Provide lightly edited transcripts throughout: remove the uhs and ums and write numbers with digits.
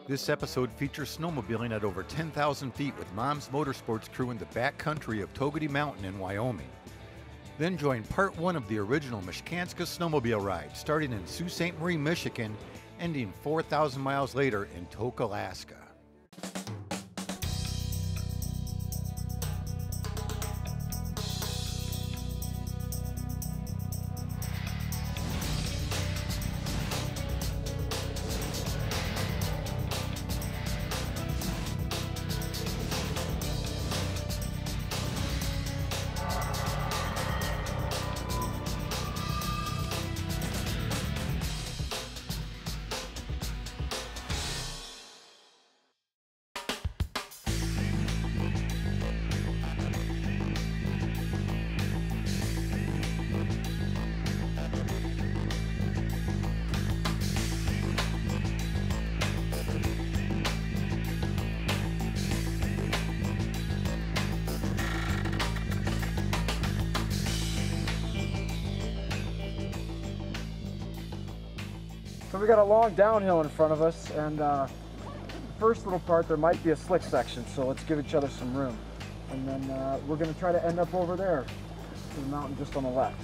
This episode features snowmobiling at over 10,000 feet with Mom's Motorsports crew in the backcountry of Tetons Mountain in Wyoming. Then join part one of the original MichCanSka snowmobile ride, starting in Sault Ste. Marie, Michigan, ending 4,000 miles later in Tok, Alaska. So we got a long downhill in front of us, and first little part there might be a slick section, so let's give each other some room. And then we're going to try to end up over there to the mountain just on the left.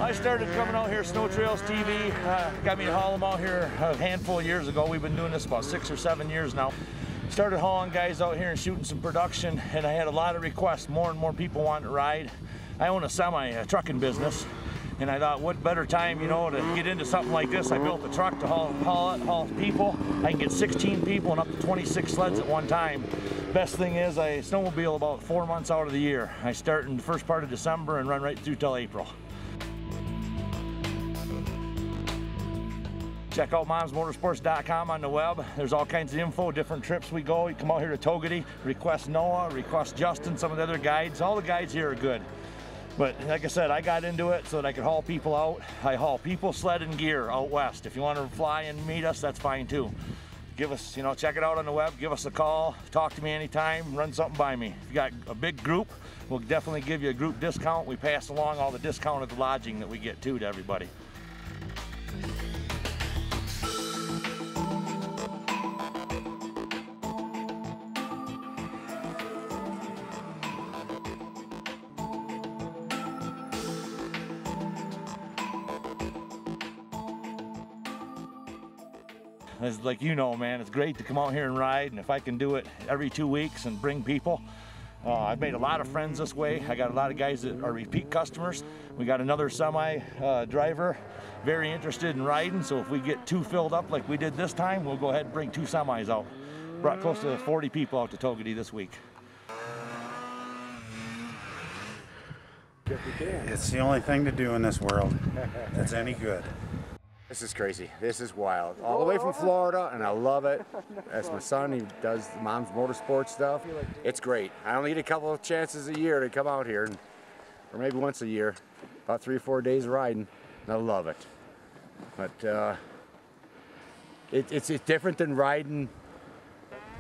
I started coming out here, SnowTrails TV, got me to haul them out here a handful of years ago. We've been doing this about 6 or 7 years now. Started hauling guys out here and shooting some production, and I had a lot of requests, more and more people wanting to ride. I own a trucking business, and I thought what better time, you know, to get into something like this. I built a truck to haul people. I can get 16 people and up to 26 sleds at one time. Best thing is I snowmobile about 4 months out of the year. I start in the first part of December and run right through till April. Check out momsmotorsports.com on the web. There's all kinds of info, different trips we go. You come out here to Togety, request Noah, request Justin, some of the other guides. All the guides here are good. But like I said, I got into it so that I could haul people out. I haul people, sled, and gear out west. If you want to fly and meet us, that's fine too. Give us, you know, check it out on the web, give us a call, talk to me anytime, run something by me. If you got a big group, we'll definitely give you a group discount. We pass along all the discounted lodging that we get too to everybody. It's like, you know, man, it's great to come out here and ride, and if I can do it every 2 weeks and bring people, I've made a lot of friends this way. I got a lot of guys that are repeat customers. We got another semi driver very interested in riding, so if we get 2 filled up like we did this time, we'll go ahead and bring 2 semis out. Brought close to 40 people out to Togety this week. It's the only thing to do in this world that's any good. This is crazy. This is wild. All the way from Florida, and I love it. That's my son. He does Mom's Motorsports stuff. It's great. I only get a couple of chances a year to come out here, or maybe once a year, about 3 or 4 days of riding, and I love it. But it's different than riding.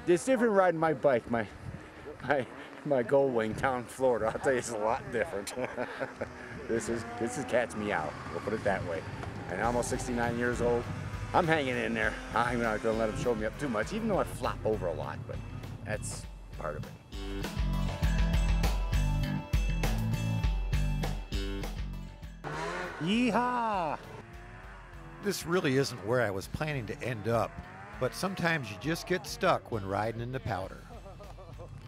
It's different riding my bike, my Gold Wing down in Florida. I'll tell you, it's a lot different. This is catch me out. We'll put it that way. And almost 69 years old. I'm hanging in there. I'm not going to let him show me up too much, even though I flop over a lot, but that's part of it. Yeehaw! This really isn't where I was planning to end up, but sometimes you just get stuck when riding in the powder.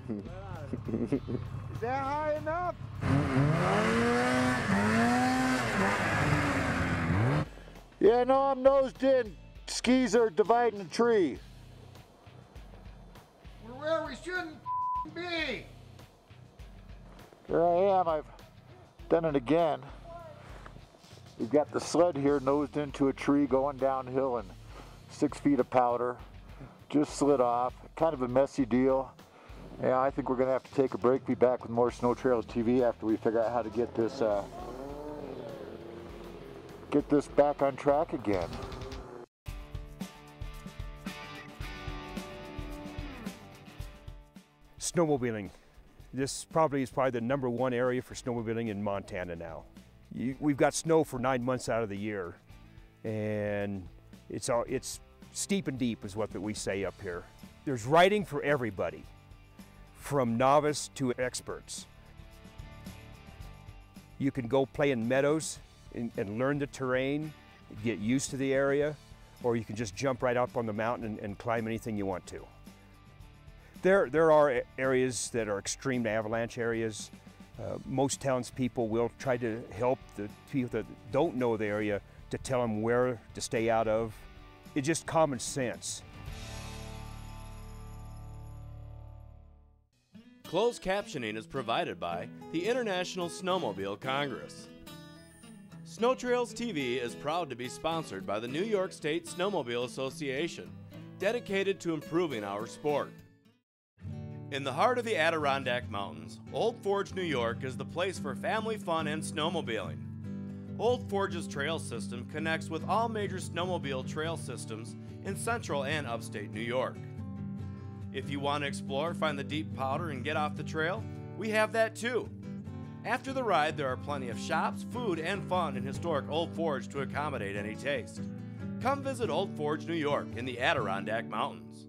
Is that high enough? Yeah, no, I'm nosed in. Skis are dividing the tree. We're where we shouldn't be. There I am. I've done it again. We've got the sled here nosed into a tree going downhill and 6 feet of powder. Just slid off. Kind of a messy deal. Yeah, I think we're going to have to take a break. Be back with more SnowTrails TV after we figure out how to get this back on track again. Snowmobiling. This is probably the #1 area for snowmobiling in Montana now. We've got snow for 9 months out of the year. and it's steep and deep is what we say up here. There's riding for everybody, from novice to experts. You can go play in meadows and learn the terrain, get used to the area, or you can just jump right up on the mountain and climb anything you want to. There are areas that are extreme avalanche areas. Most townspeople will try to help the people that don't know the area to tell them where to stay out of. It's just common sense. Closed captioning is provided by the International Snowmobile Congress. SnowTrails TV is proud to be sponsored by the New York State Snowmobile Association, dedicated to improving our sport. In the heart of the Adirondack Mountains, Old Forge, New York is the place for family fun and snowmobiling. Old Forge's trail system connects with all major snowmobile trail systems in central and upstate New York. If you want to explore, find the deep powder, and get off the trail, we have that too. After the ride, there are plenty of shops, food, and fun in historic Old Forge to accommodate any taste. Come visit Old Forge, New York in the Adirondack Mountains.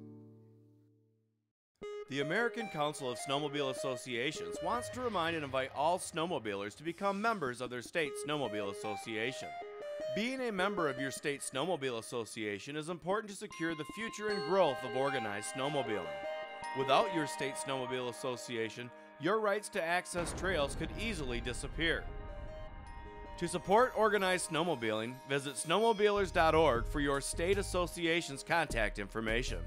The American Council of Snowmobile Associations wants to remind and invite all snowmobilers to become members of their state snowmobile association. Being a member of your state snowmobile association is important to secure the future and growth of organized snowmobiling. Without your state snowmobile association, your rights to access trails could easily disappear. To support organized snowmobiling, visit snowmobilers.org for your state association's contact information.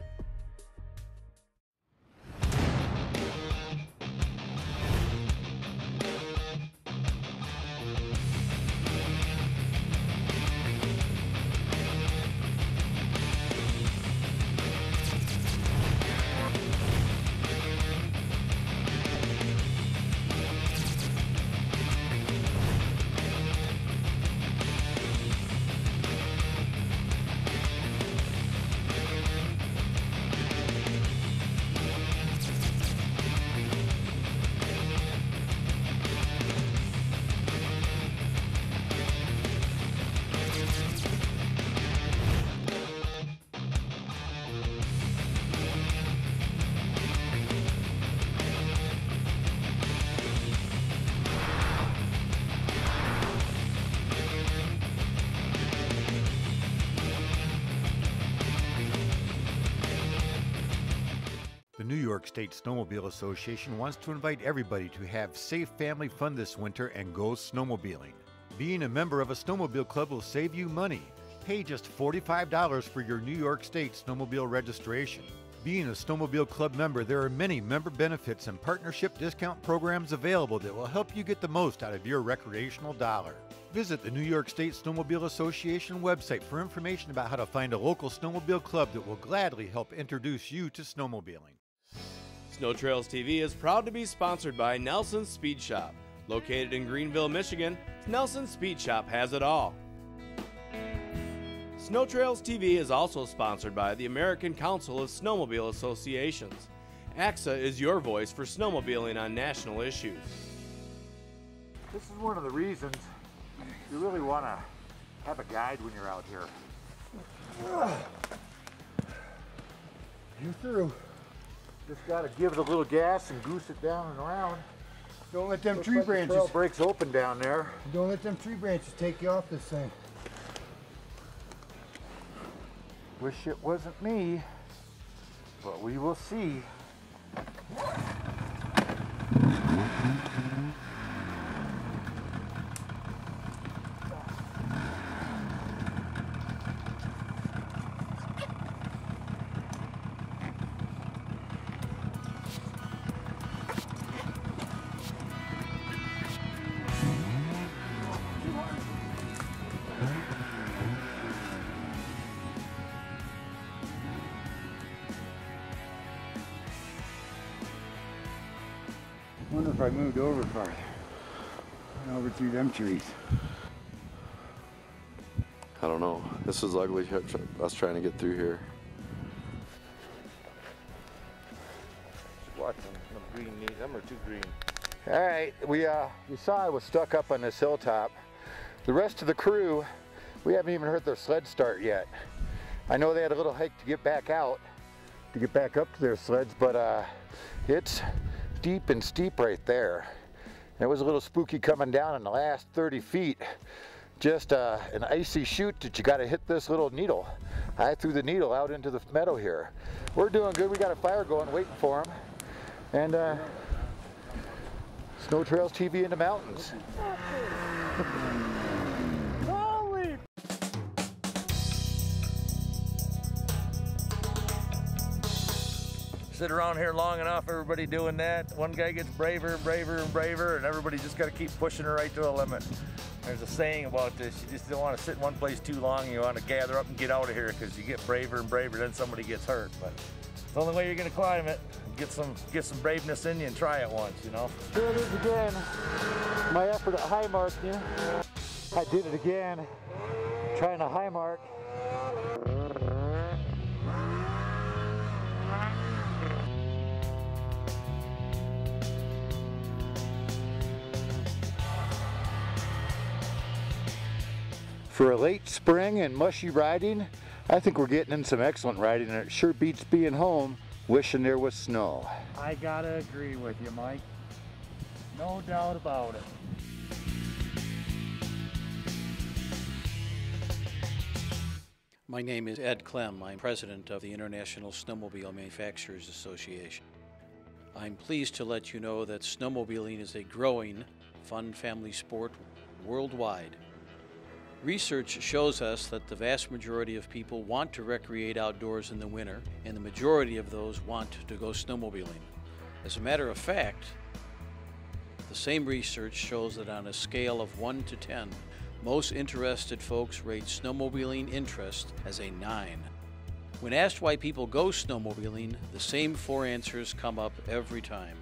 The New York State Snowmobile Association wants to invite everybody to have safe family fun this winter and go snowmobiling. Being a member of a snowmobile club will save you money. Pay just $45 for your New York State snowmobile registration. Being a snowmobile club member, there are many member benefits and partnership discount programs available that will help you get the most out of your recreational dollar. Visit the New York State Snowmobile Association website for information about how to find a local snowmobile club that will gladly help introduce you to snowmobiling. SnowTrails TV is proud to be sponsored by Nelson's Speed Shop. Located in Greenville, Michigan, Nelson's Speed Shop has it all. SnowTrails TV is also sponsored by the American Council of Snowmobile Associations. ACSA is your voice for snowmobiling on national issues. This is one of the reasons you really want to have a guide when you're out here. You through. Just got to give it a little gas and goose it down and around. Don't let them Looks tree like branches. The trail breaks open down there. Don't let them tree branches take you off this thing. Wish it wasn't me, but we will see. Wonder if I moved over farther. Went over through them trees. I don't know. This is ugly, us trying to get through here. What? Some green knees. Them are too green. All right, you saw I was stuck up on this hilltop. The rest of the crew We haven't even heard their sled start yet. I know they had a little hike to get back out, to get back up to their sleds, but it's deep and steep right there. It was a little spooky coming down in the last 30 feet. Just an icy chute that you got to hit this little needle. I threw the needle out into the meadow here. We're doing good. We got a fire going, waiting for them. And SnowTrails TV in the mountains. Sit around here long enough, everybody doing that. One guy gets braver and braver and braver, and everybody just got to keep pushing her right to the limit. There's a saying about this, you just don't want to sit in one place too long. You want to gather up and get out of here because you get braver and braver, then somebody gets hurt. But it's the only way you're going to climb it. Get some braveness in you and try it once, you know. Here it is again, my effort at high mark. Yeah. I did it again, trying to high mark. For a late spring and mushy riding, I think we're getting in some excellent riding, and it sure beats being home wishing there was snow. I gotta agree with you, Mike. No doubt about it. My name is Ed Clem. I'm president of the International Snowmobile Manufacturers Association. I'm pleased to let you know that snowmobiling is a growing, fun family sport worldwide. Research shows us that the vast majority of people want to recreate outdoors in the winter, and the majority of those want to go snowmobiling. As a matter of fact, the same research shows that on a scale of 1 to 10, most interested folks rate snowmobiling interest as a 9. When asked why people go snowmobiling, the same 4 answers come up every time.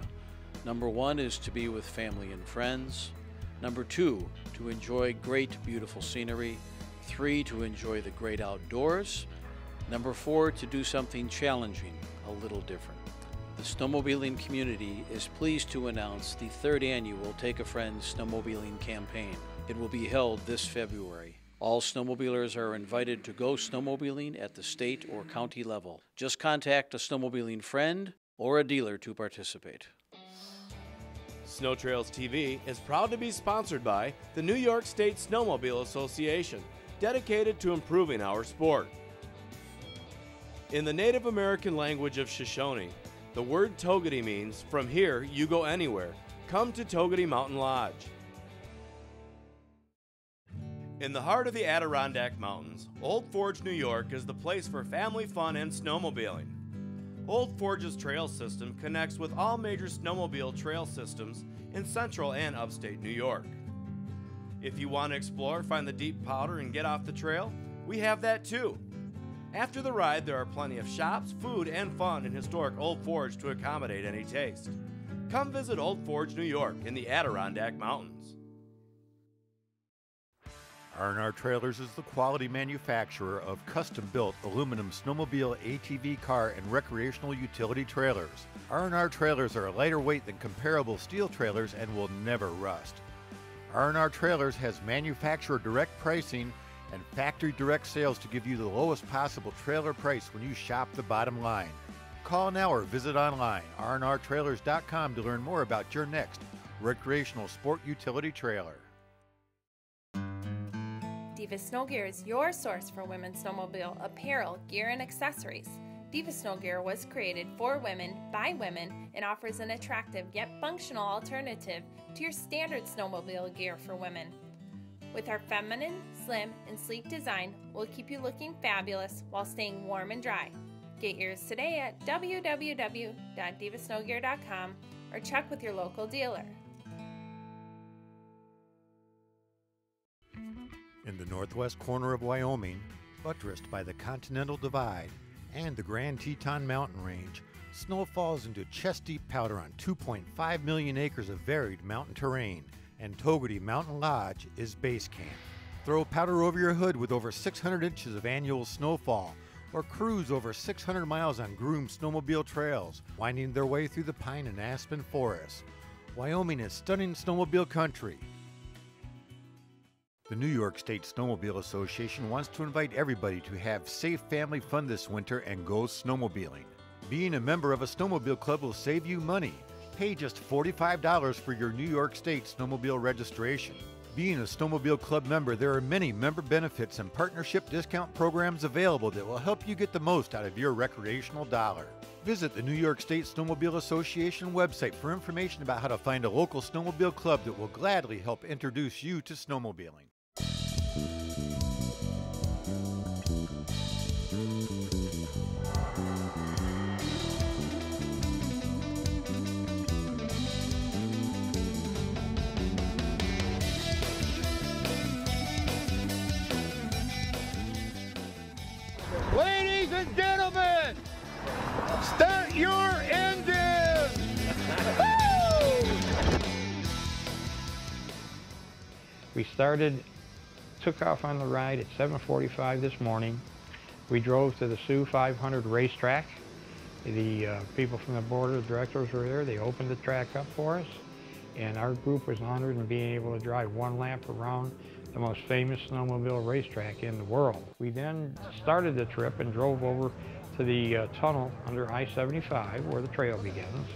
Number 1 is to be with family and friends. Number 2, to enjoy great, beautiful scenery. 3, to enjoy the great outdoors. Number 4, to do something challenging, a little different. The snowmobiling community is pleased to announce the 3rd annual Take a Friend snowmobiling campaign. It will be held this February. All snowmobilers are invited to go snowmobiling at the state or county level. Just contact a snowmobiling friend or a dealer to participate. SnowTrails TV is proud to be sponsored by the New York State Snowmobile Association, dedicated to improving our sport. In the Native American language of Shoshone, the word Togedy means, from here you go anywhere. Come to Togedy Mountain Lodge. In the heart of the Adirondack Mountains, Old Forge, New York is the place for family fun and snowmobiling. Old Forge's trail system connects with all major snowmobile trail systems in central and upstate New York. If you want to explore, find the deep powder, and get off the trail, we have that too. After the ride, there are plenty of shops, food, and fun in historic Old Forge to accommodate any taste. Come visit Old Forge, New York in the Adirondack Mountains. R&R Trailers is the quality manufacturer of custom-built aluminum snowmobile, ATV, car, and recreational utility trailers. R&R Trailers are lighter weight than comparable steel trailers and will never rust. R&R Trailers has manufacturer direct pricing and factory direct sales to give you the lowest possible trailer price when you shop the bottom line. Call now or visit online, rnrtrailers.com, to learn more about your next recreational sport utility trailer. Diva Snow Gear is your source for women's snowmobile apparel, gear, and accessories. Diva Snow Gear was created for women, by women, and offers an attractive yet functional alternative to your standard snowmobile gear for women. With our feminine, slim, and sleek design, we'll keep you looking fabulous while staying warm and dry. Get yours today at www.divasnowgear.com or check with your local dealer. In the northwest corner of Wyoming, buttressed by the Continental Divide and the Grand Teton Mountain Range, snow falls into chest-deep powder on 2.5 million acres of varied mountain terrain, and Togedy Mountain Lodge is base camp. Throw powder over your hood with over 600 inches of annual snowfall, or cruise over 600 miles on groomed snowmobile trails, winding their way through the pine and aspen forests. Wyoming is stunning snowmobile country. The New York State Snowmobile Association wants to invite everybody to have safe family fun this winter and go snowmobiling. Being a member of a snowmobile club will save you money. Pay just $45 for your New York State snowmobile registration. Being a snowmobile club member, there are many member benefits and partnership discount programs available that will help you get the most out of your recreational dollar. Visit the New York State Snowmobile Association website for information about how to find a local snowmobile club that will gladly help introduce you to snowmobiling. Ladies and gentlemen, start your engines! We took off on the ride at 7:45 this morning. We drove to the Sioux 500 racetrack. The people from the board of directors were there. They opened the track up for us, and our group was honored in being able to drive one lap around the most famous snowmobile racetrack in the world. We then started the trip and drove over to the tunnel under I-75 where the trail begins.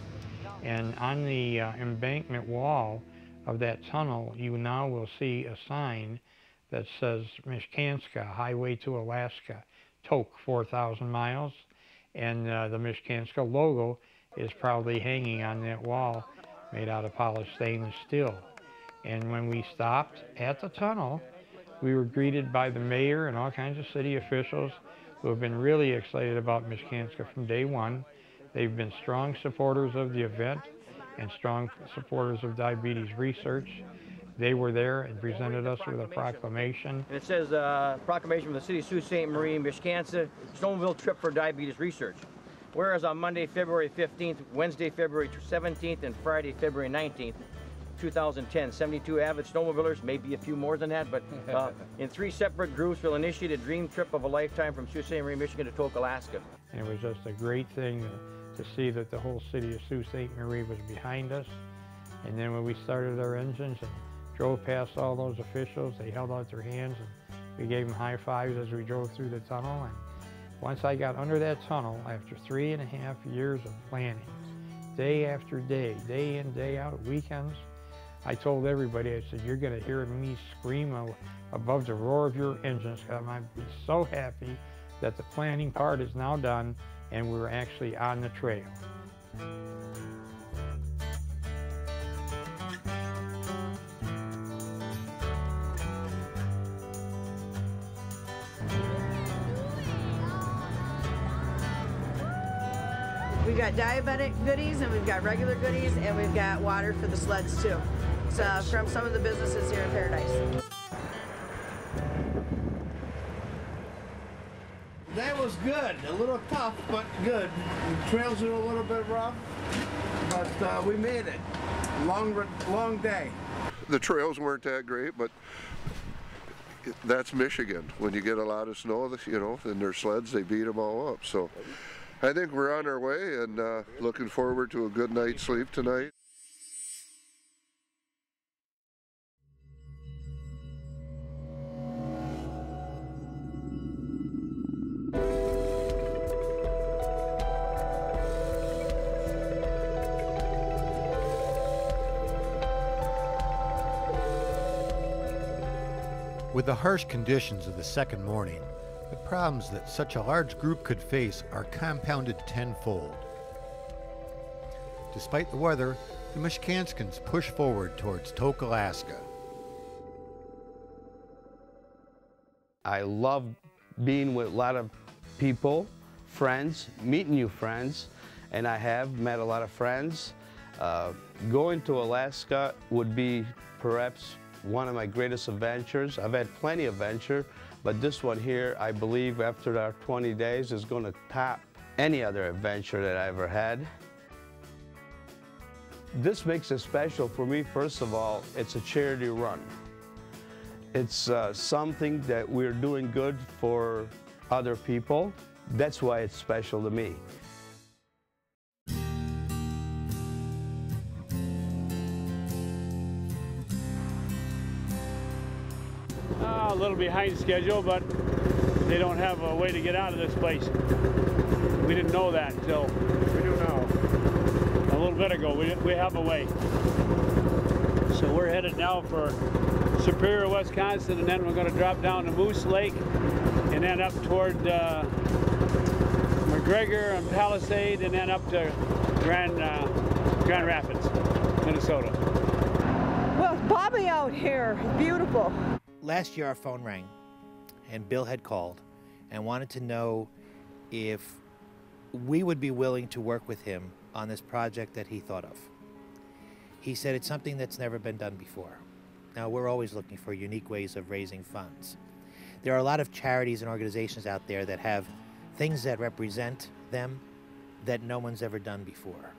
And on the embankment wall of that tunnel, you now will see a sign that says MichCanSka, Highway to Alaska, Tok 4,000 miles. And the MichCanSka logo is proudly hanging on that wall, made out of polished stainless steel. And when we stopped at the tunnel, we were greeted by the mayor and all kinds of city officials who have been really excited about MichCanSka from day one. They've been strong supporters of the event and strong supporters of diabetes research. They were there and presented us with a proclamation. And it says, proclamation from the city of Sault Ste. Marie, MichCanSka, snowmobile trip for diabetes research. Whereas on Monday, February 15th, Wednesday, February 17th, and Friday, February 19th, 2010, 72 avid snowmobilers, maybe a few more than that, but in 3 separate groups will initiate a dream trip of a lifetime from Sault Ste. Marie, Michigan to Tok, Alaska. And it was just a great thing to see that the whole city of Sault Ste. Marie was behind us. And then when we started our engines and drove past all those officials, they held out their hands and we gave them high fives as we drove through the tunnel. And once I got under that tunnel, after 3.5 years of planning, day after day, day in, day out, weekends, I told everybody, I said, you're going to hear me scream above the roar of your engines. I'm so happy that the planning part is now done and we're actually on the trail. We've got diabetic goodies and we've got regular goodies and we've got water for the sleds too. It's from some of the businesses here in Paradise. That was good. A little tough, but good. The trails are a little bit rough, but we made it. Long day. The trails weren't that great, but that's Michigan. When you get a lot of snow, you know, in their sleds, they beat them all up. So I think we're on our way and looking forward to a good night's sleep tonight. With the harsh conditions of the second morning, the problems that such a large group could face are compounded tenfold. Despite the weather, the MichCanskans push forward towards Tok, Alaska. I love being with a lot of people, friends, meeting new friends, and I have met a lot of friends. Going to Alaska would be perhaps one of my greatest adventures. I've had plenty of adventure, but this one here, I believe after our 20 days is going to top any other adventure that I ever had. This makes it special for me. First of all, it's a charity run. It's something that we're doing good for other people. That's why it's special to me. little behind schedule, but they don't have a way to get out of this place. We didn't know that until we do now. A little bit ago, we have a way. So we're headed now for Superior, Wisconsin, and then we're going to drop down to Moose Lake and then up toward McGregor and Palisade and then up to Grand Rapids, Minnesota. Well, it's Bobby out here. It's beautiful. Last year our phone rang and Bill had called and wanted to know if we would be willing to work with him on this project that he thought of. He said it's something that's never been done before. Now, we're always looking for unique ways of raising funds. There are a lot of charities and organizations out there that have things that represent them that no one's ever done before.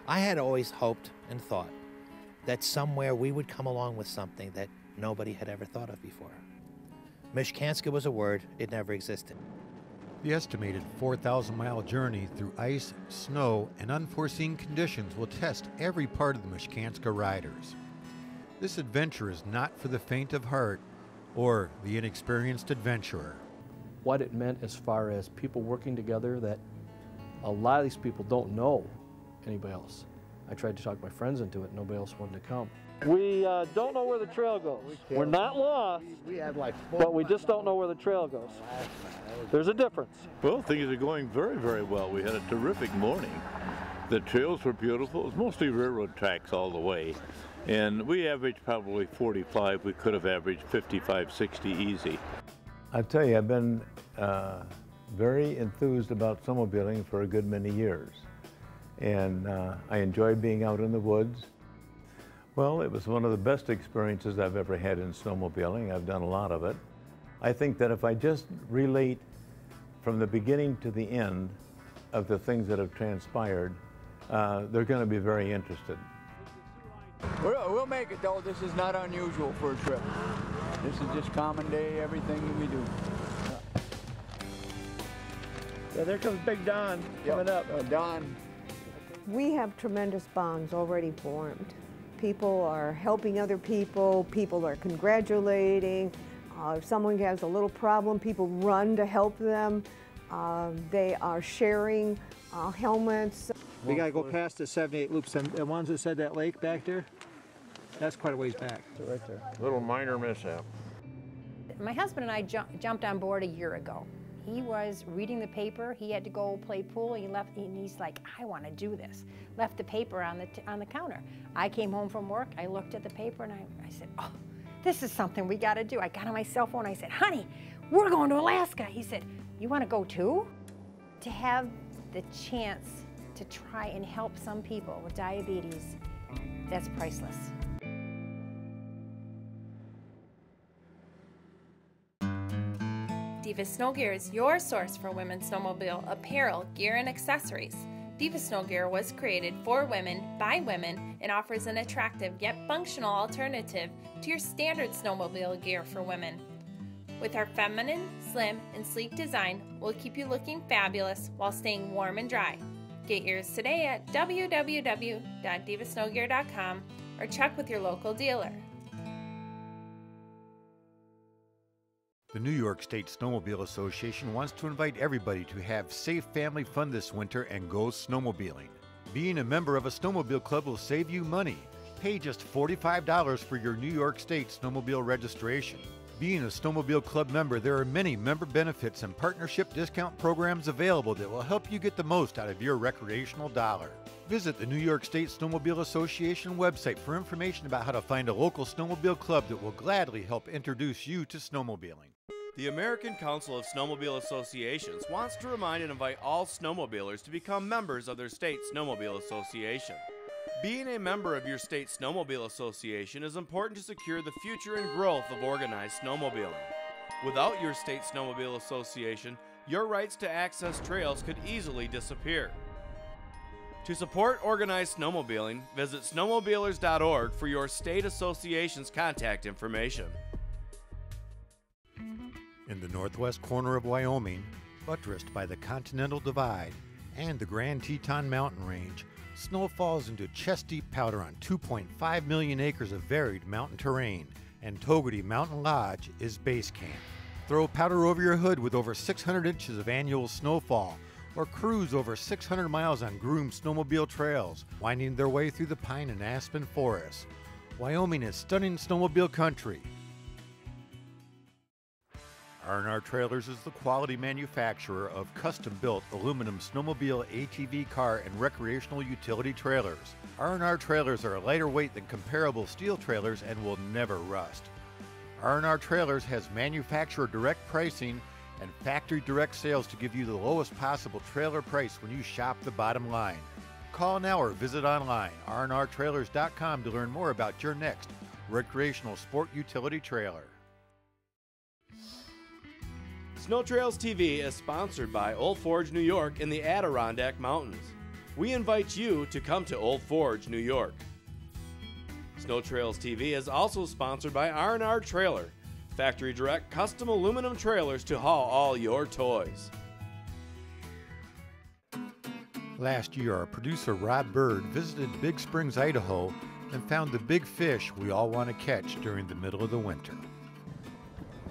I had always hoped and thought that somewhere we would come along with something that nobody had ever thought of before. MichCanSka was a word, it never existed. The estimated 4,000-mile journey through ice, snow, and unforeseen conditions will test every part of the MichCanSka Riders. This adventure is not for the faint of heart or the inexperienced adventurer. What it meant as far as people working together, that a lot of these people don't know anybody else. I tried to talk my friends into it, nobody else wanted to come. We don't know where the trail goes. We're not lost, but we just don't know where the trail goes. There's a difference. Well, things are going very, very well. We had a terrific morning. The trails were beautiful. It was mostly railroad tracks all the way. And we averaged probably 45. We could have averaged 55, 60 easy. I tell you, I've been very enthused about snowmobiling for a good many years. And I enjoy being out in the woods. Well, it was one of the best experiences I've ever had in snowmobiling. I've done a lot of it. I think that if I just relate from the beginning to the end of the things that have transpired, they're going to be very interested. We'll make it though. This is not unusual for a trip. This is just common day, everything that we do. Yeah, there comes Big Don coming up. Don. We have tremendous bonds already formed. People are helping other people. People are congratulating. If someone has a little problem, people run to help them. They are sharing helmets. We got to go past the 78 loops. And the ones that said that lake back there, that's quite a ways back. Right there. Little minor mishap. My husband and I jumped on board a year ago. He was reading the paper. He had to go play pool. He left, and he's like, I want to do this. Left the paper on the counter. I came home from work. I looked at the paper, and I said, oh, this is something we got to do. I got on my cell phone. I said, honey, we're going to Alaska. He said, you want to go too? To have the chance to try and help some people with diabetes, that's priceless. Diva Snow Gear is your source for women's snowmobile apparel, gear, and accessories. Diva Snow Gear was created for women, by women, and offers an attractive yet functional alternative to your standard snowmobile gear for women. With our feminine, slim, and sleek design, we'll keep you looking fabulous while staying warm and dry. Get yours today at www.divasnowgear.com or check with your local dealer. The New York State Snowmobile Association wants to invite everybody to have safe family fun this winter and go snowmobiling. Being a member of a snowmobile club will save you money. Pay just $45 for your New York State snowmobile registration. Being a snowmobile club member, there are many member benefits and partnership discount programs available that will help you get the most out of your recreational dollar. Visit the New York State Snowmobile Association website for information about how to find a local snowmobile club that will gladly help introduce you to snowmobiling. The American Council of Snowmobile Associations wants to remind and invite all snowmobilers to become members of their state snowmobile association. Being a member of your state snowmobile association is important to secure the future and growth of organized snowmobiling. Without your state snowmobile association, your rights to access trails could easily disappear. To support organized snowmobiling, visit snowmobilers.org for your state association's contact information. In the northwest corner of Wyoming, buttressed by the Continental Divide and the Grand Teton Mountain Range, snow falls into chest-deep powder on 2.5 million acres of varied mountain terrain and Togety Mountain Lodge is base camp. Throw powder over your hood with over 600 inches of annual snowfall, or cruise over 600 miles on groomed snowmobile trails, winding their way through the pine and aspen forests. Wyoming is stunning snowmobile country. R&R Trailers is the quality manufacturer of custom-built aluminum snowmobile, ATV, car, and recreational utility trailers. R&R Trailers are lighter weight than comparable steel trailers and will never rust. R&R Trailers has manufacturer direct pricing and factory direct sales to give you the lowest possible trailer price when you shop the bottom line. Call now or visit online, rnrtrailers.com, to learn more about your next recreational sport utility trailer. SnowTrails TV is sponsored by Old Forge, New York in the Adirondack Mountains. We invite you to come to Old Forge, New York. SnowTrails TV is also sponsored by R&R Trailer, factory direct custom aluminum trailers to haul all your toys. Last year, our producer Rob Byrd visited Big Springs, Idaho, and found the big fish we all want to catch during the middle of the winter.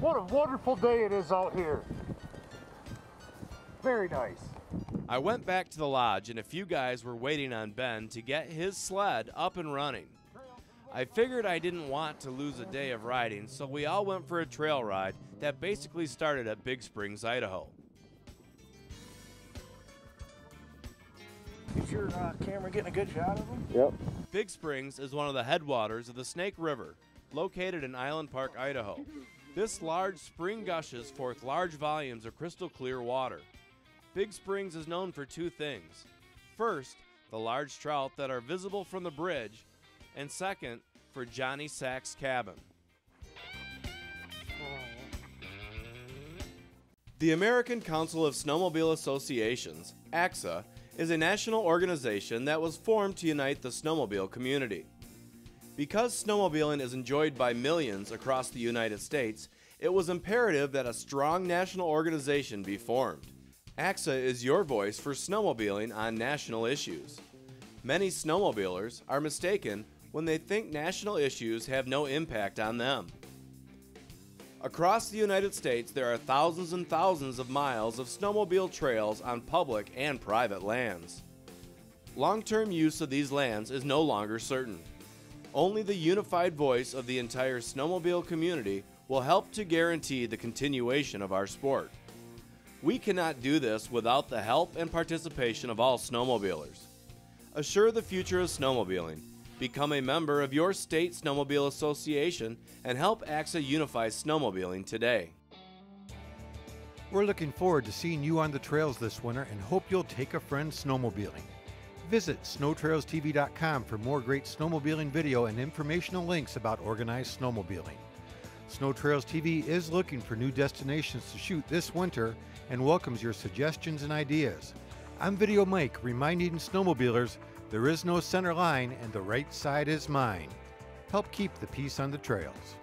What a wonderful day it is out here. Very nice. I went back to the lodge and a few guys were waiting on Ben to get his sled up and running. I figured I didn't want to lose a day of riding, so we all went for a trail ride that basically started at Big Springs, Idaho. Is your camera getting a good shot of them? Yep. Big Springs is one of the headwaters of the Snake River, located in Island Park, Idaho. This large spring gushes forth large volumes of crystal clear water. Big Springs is known for two things. First, the large trout that are visible from the bridge, and second, for Johnny Sack's cabin. The American Council of Snowmobile Associations, ACSA, is a national organization that was formed to unite the snowmobile community. Because snowmobiling is enjoyed by millions across the United States, it was imperative that a strong national organization be formed. ACSA is your voice for snowmobiling on national issues. Many snowmobilers are mistaken when they think national issues have no impact on them. Across the United States, there are thousands and thousands of miles of snowmobile trails on public and private lands. Long-term use of these lands is no longer certain. Only the unified voice of the entire snowmobile community will help to guarantee the continuation of our sport. We cannot do this without the help and participation of all snowmobilers. Assure the future of snowmobiling. Become a member of your state snowmobile association and help ACSA unify snowmobiling today. We're looking forward to seeing you on the trails this winter and hope you'll take a friend snowmobiling. Visit SnowTrailsTV.com for more great snowmobiling video and informational links about organized snowmobiling. SnowTrails TV is looking for new destinations to shoot this winter and welcomes your suggestions and ideas. I'm Video Mike, reminding snowmobilers there is no center line and the right side is mine. Help keep the peace on the trails.